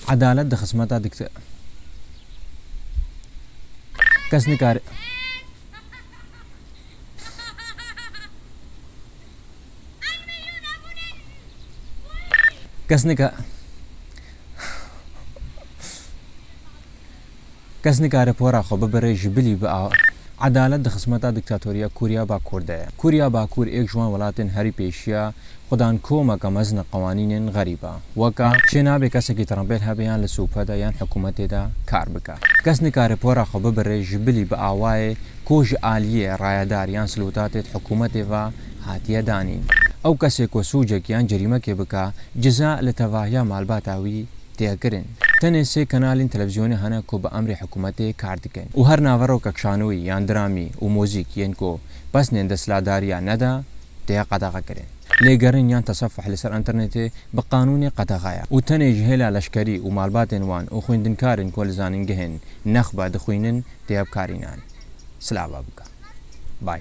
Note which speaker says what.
Speaker 1: عدالت د خصمتا دکته کس نکار کس نکاره پورا خو ببره جبلی با عدالت د خصمتا دیکتاتوریا کوریا باکور ده کوریا باکور ایک جوان ولاتن هری پیشیا خدان کوما که مزن قوانین غریبه وکا چنا به کسی که ترامبیل هبیان لسوپا ده یان حکومت ده کار بکا کس نکاره پورا خو ببره جبلی با آوای کوج آلیه رایدار یان سلوطات حکومت و هاتیه دانین او کسی که سوجک یان جریمه که بکا جزاء لتواهیا مالباتاوی تیاکرن تنه سه کانالین تلویزیونی هنه کو به امر حکومتی کار دکن و هر ناورو ککشانوی یان درامی و موزیک ین کو بس نند سلاداریا ندا تیا قدغه کرن لګرن یان تصفح لسر انترنت بقانون قدغایا و تنه جهلا لشکری و مالباتن وان او خویندنکارن کول زاننگهن نخبه دخوینن تیاب کارینان سلام بابکا باي